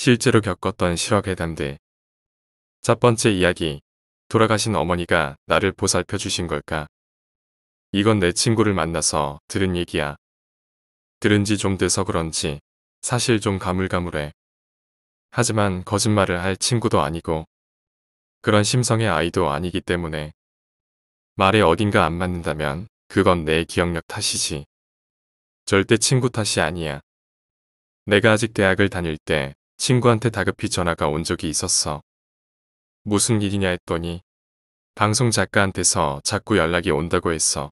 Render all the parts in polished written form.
실제로 겪었던 실화괴담들. 첫 번째 이야기. 돌아가신 어머니가 나를 보살펴 주신 걸까? 이건 내 친구를 만나서 들은 얘기야. 들은 지 좀 돼서 그런지 사실 좀 가물가물해. 하지만 거짓말을 할 친구도 아니고 그런 심성의 아이도 아니기 때문에 말에 어딘가 안 맞는다면 그건 내 기억력 탓이지. 절대 친구 탓이 아니야. 내가 아직 대학을 다닐 때 친구한테 다급히 전화가 온 적이 있었어. 무슨 일이냐 했더니 방송 작가한테서 자꾸 연락이 온다고 했어.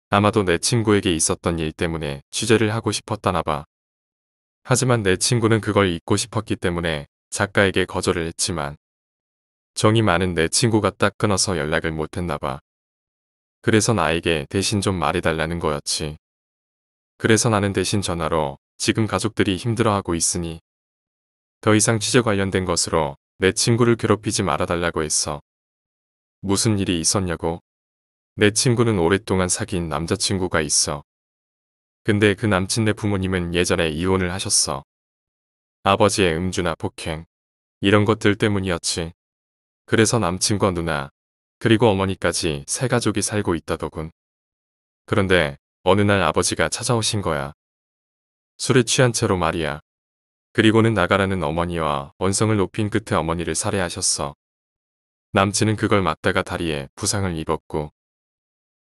아마도 내 친구에게 있었던 일 때문에 취재를 하고 싶었다나 봐. 하지만 내 친구는 그걸 잊고 싶었기 때문에 작가에게 거절을 했지만 정이 많은 내 친구가 딱 끊어서 연락을 못했나 봐. 그래서 나에게 대신 좀 말해달라는 거였지. 그래서 나는 대신 전화로 지금 가족들이 힘들어하고 있으니 더 이상 취재 관련된 것으로 내 친구를 괴롭히지 말아달라고 했어. 무슨 일이 있었냐고? 내 친구는 오랫동안 사귄 남자친구가 있어. 근데 그 남친네 부모님은 예전에 이혼을 하셨어. 아버지의 음주나 폭행, 이런 것들 때문이었지. 그래서 남친과 누나, 그리고 어머니까지 세 가족이 살고 있다더군. 그런데 어느 날 아버지가 찾아오신 거야. 술에 취한 채로 말이야. 그리고는 나가라는 어머니와 언성을 높인 끝에 어머니를 살해하셨어. 남친은 그걸 막다가 다리에 부상을 입었고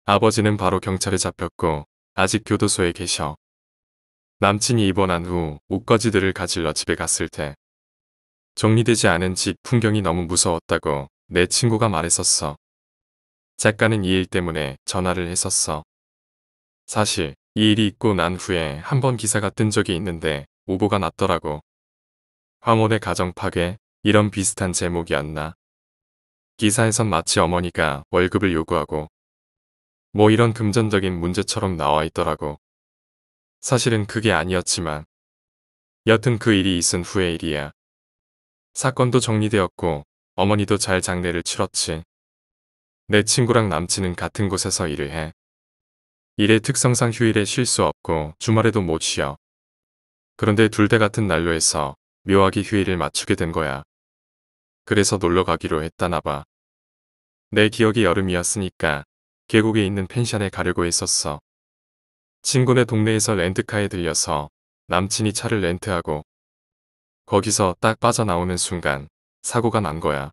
아버지는 바로 경찰에 잡혔고 아직 교도소에 계셔. 남친이 입원한 후 옷가지들을 가질러 집에 갔을 때 정리되지 않은 집 풍경이 너무 무서웠다고 내 친구가 말했었어. 작가는 이 일 때문에 전화를 했었어. 사실 이 일이 있고 난 후에 한 번 기사가 뜬 적이 있는데 오보가 났더라고. 황혼의 가정 파괴, 이런 비슷한 제목이었나. 기사에선 마치 어머니가 월급을 요구하고 뭐 이런 금전적인 문제처럼 나와 있더라고. 사실은 그게 아니었지만 여튼 그 일이 있은 후의 일이야. 사건도 정리되었고 어머니도 잘 장례를 치렀지. 내 친구랑 남친은 같은 곳에서 일을 해. 일의 특성상 휴일에 쉴 수 없고 주말에도 못 쉬어. 그런데 둘 다 같은 난로에서 묘하게 휴일을 맞추게 된 거야. 그래서 놀러 가기로 했다나 봐. 내 기억이 여름이었으니까 계곡에 있는 펜션에 가려고 했었어. 친구네 동네에서 렌트카에 들려서 남친이 차를 렌트하고 거기서 딱 빠져나오는 순간 사고가 난 거야.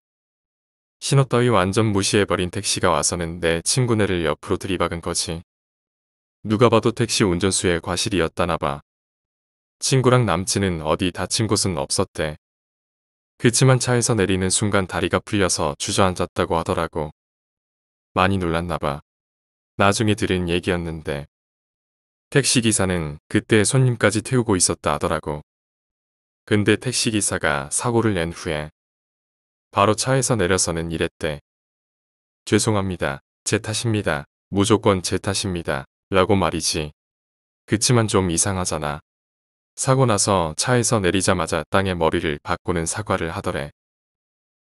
신호 따위 완전 무시해버린 택시가 와서는 내 친구네를 옆으로 들이박은 거지. 누가 봐도 택시 운전수의 과실이었다나 봐. 친구랑 남친은 어디 다친 곳은 없었대. 그치만 차에서 내리는 순간 다리가 풀려서 주저앉았다고 하더라고. 많이 놀랐나 봐. 나중에 들은 얘기였는데 택시기사는 그때 손님까지 태우고 있었다 하더라고. 근데 택시기사가 사고를 낸 후에 바로 차에서 내려서는 이랬대. 죄송합니다. 제 탓입니다. 무조건 제 탓입니다. 라고 말이지. 그치만 좀 이상하잖아. 사고 나서 차에서 내리자마자 땅에 머리를 박고는 사과를 하더래.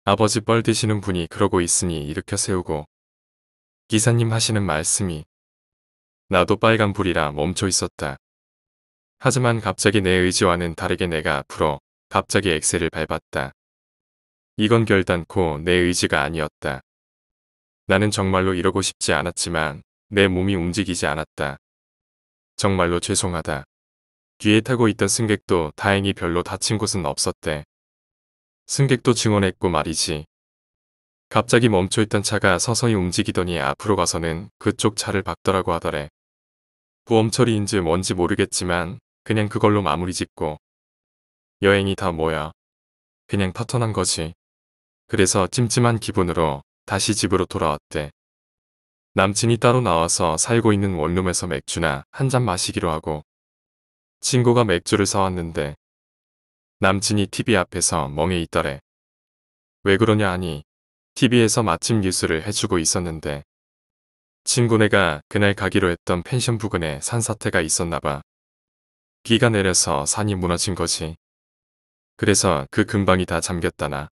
아버지 뻘 드시는 분이 그러고 있으니 일으켜 세우고 기사님 하시는 말씀이 나도 빨간불이라 멈춰 있었다. 하지만 갑자기 내 의지와는 다르게 내가 앞으로 갑자기 엑셀을 밟았다. 이건 결단코 내 의지가 아니었다. 나는 정말로 이러고 싶지 않았지만 내 몸이 움직이지 않았다. 정말로 죄송하다. 뒤에 타고 있던 승객도 다행히 별로 다친 곳은 없었대. 승객도 증언했고 말이지. 갑자기 멈춰있던 차가 서서히 움직이더니 앞으로 가서는 그쪽 차를 박더라고 하더래. 보험 처리인지 뭔지 모르겠지만 그냥 그걸로 마무리 짓고 여행이 다 뭐야. 그냥 파토난 거지. 그래서 찜찜한 기분으로 다시 집으로 돌아왔대. 남친이 따로 나와서 살고 있는 원룸에서 맥주나 한 잔 마시기로 하고 친구가 맥주를 사왔는데 남친이 TV 앞에서 멍해 있더래. 왜 그러냐 하니 TV에서 마침 뉴스를 해주고 있었는데 친구네가 그날 가기로 했던 펜션 부근에 산사태가 있었나봐. 비가 내려서 산이 무너진 거지. 그래서 그 근방이 다 잠겼다나.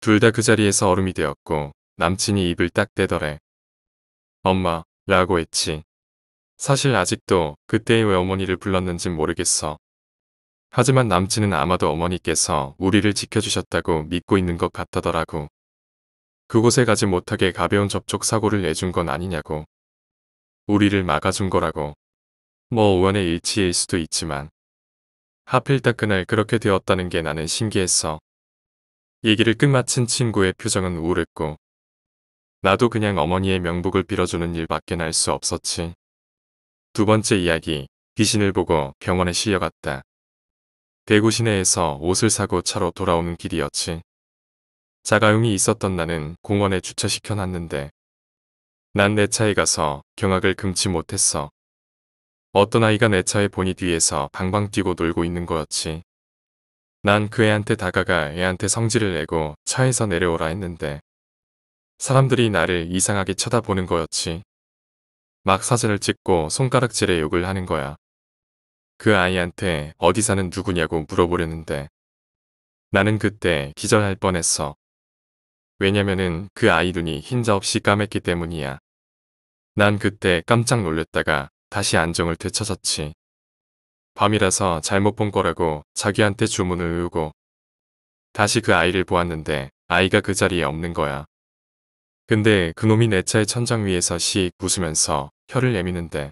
둘 다 그 자리에서 얼음이 되었고 남친이 입을 딱 떼더래. 엄마 라고 했지. 사실 아직도 그때의 왜 어머니를 불렀는진 모르겠어. 하지만 남친은 아마도 어머니께서 우리를 지켜주셨다고 믿고 있는 것 같다더라고. 그곳에 가지 못하게 가벼운 접촉 사고를 내준 건 아니냐고. 우리를 막아준 거라고. 뭐 우연의 일치일 수도 있지만 하필 딱 그날 그렇게 되었다는 게 나는 신기했어. 얘기를 끝마친 친구의 표정은 우울했고 나도 그냥 어머니의 명복을 빌어주는 일밖에 할 수 없었지. 두 번째 이야기, 귀신을 보고 병원에 실려갔다. 대구 시내에서 옷을 사고 차로 돌아오는 길이었지. 자가용이 있었던 나는 공원에 주차시켜놨는데 난 내 차에 가서 경악을 금치 못했어. 어떤 아이가 내 차의 보닛 뒤에서 방방 뛰고 놀고 있는 거였지. 난 그 애한테 다가가 애한테 성질을 내고 차에서 내려오라 했는데 사람들이 나를 이상하게 쳐다보는 거였지. 막 사진을 찍고 손가락질에 욕을 하는 거야. 그 아이한테 어디 사는 누구냐고 물어보려는데 나는 그때 기절할 뻔했어. 왜냐면은 그 아이 눈이 흰자없이 까맸기 때문이야. 난 그때 깜짝 놀랐다가 다시 안정을 되찾았지. 밤이라서 잘못 본 거라고 자기한테 주문을 외우고 다시 그 아이를 보았는데 아이가 그 자리에 없는 거야. 근데 그놈이 내 차의 천장 위에서 씩 웃으면서 혀를 내미는데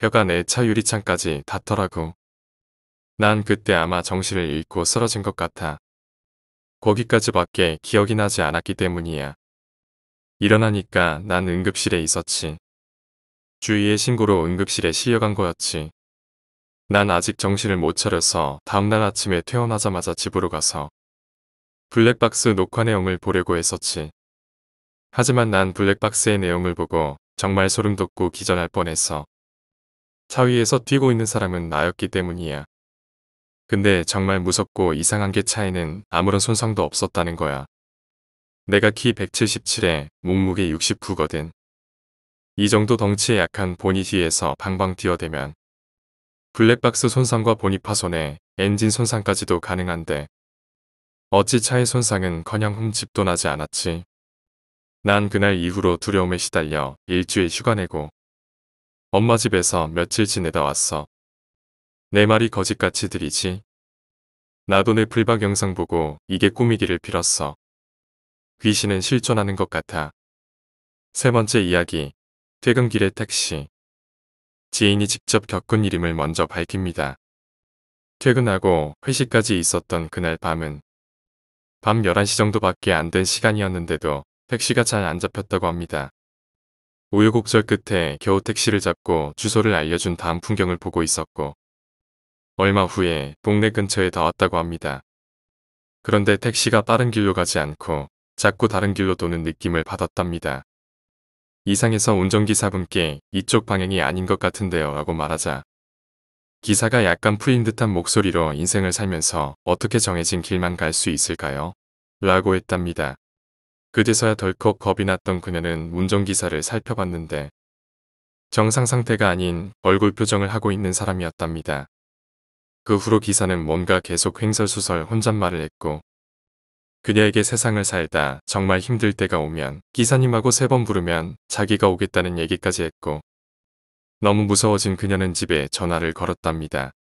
혀가 내 차 유리창까지 닿더라고. 난 그때 아마 정신을 잃고 쓰러진 것 같아. 거기까지밖에 기억이 나지 않았기 때문이야. 일어나니까 난 응급실에 있었지. 주위의 신고로 응급실에 실려간 거였지. 난 아직 정신을 못 차려서 다음날 아침에 퇴원하자마자 집으로 가서 블랙박스 녹화 내용을 보려고 했었지. 하지만 난 블랙박스의 내용을 보고 정말 소름 돋고 기절할 뻔했어. 차 위에서 뛰고 있는 사람은 나였기 때문이야. 근데 정말 무섭고 이상한 게 차에는 아무런 손상도 없었다는 거야. 내가 키 177에 몸무게 69거든. 이 정도 덩치에 약한 보닛 뒤에서 방방 뛰어대면 블랙박스 손상과 보닛 파손에 엔진 손상까지도 가능한데 어찌 차의 손상은 커녕 흠집도 나지 않았지. 난 그날 이후로 두려움에 시달려 일주일 휴가 내고 엄마 집에서 며칠 지내다 왔어. 내 말이 거짓같이 들리지? 나도 내 플박 영상 보고 이게 꿈이기를 빌었어. 귀신은 실존하는 것 같아. 세 번째 이야기, 퇴근길의 택시. 지인이 직접 겪은 일임을 먼저 밝힙니다. 퇴근하고 회식까지 있었던 그날 밤은 밤 11시 정도밖에 안 된 시간이었는데도 택시가 잘 안 잡혔다고 합니다. 우여곡절 끝에 겨우 택시를 잡고 주소를 알려준 다음 풍경을 보고 있었고 얼마 후에 동네 근처에 다 왔다고 합니다. 그런데 택시가 빠른 길로 가지 않고 자꾸 다른 길로 도는 느낌을 받았답니다. 이상해서 운전기사분께 이쪽 방향이 아닌 것 같은데요 라고 말하자 기사가 약간 풀린 듯한 목소리로 인생을 살면서 어떻게 정해진 길만 갈 수 있을까요? 라고 했답니다. 그제서야 덜컥 겁이 났던 그녀는 운전기사를 살펴봤는데 정상 상태가 아닌 얼굴 표정을 하고 있는 사람이었답니다. 그 후로 기사는 뭔가 계속 횡설수설 혼잣말을 했고 그녀에게 세상을 살다 정말 힘들 때가 오면 기사님하고 3번 부르면 자기가 오겠다는 얘기까지 했고 너무 무서워진 그녀는 집에 전화를 걸었답니다.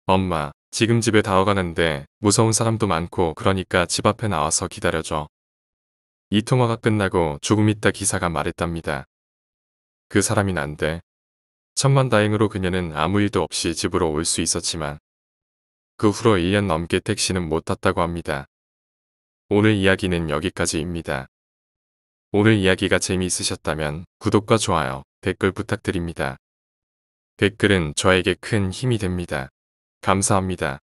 엄마, 지금 집에 다 와가는데 무서운 사람도 많고 그러니까 집 앞에 나와서 기다려줘. 이 통화가 끝나고 조금 있다 기사가 말했답니다. 그 사람이 난데. 천만다행으로 그녀는 아무 일도 없이 집으로 올 수 있었지만 그 후로 1년 넘게 택시는 못 탔다고 합니다. 오늘 이야기는 여기까지입니다. 오늘 이야기가 재미있으셨다면 구독과 좋아요, 댓글 부탁드립니다. 댓글은 저에게 큰 힘이 됩니다. 감사합니다.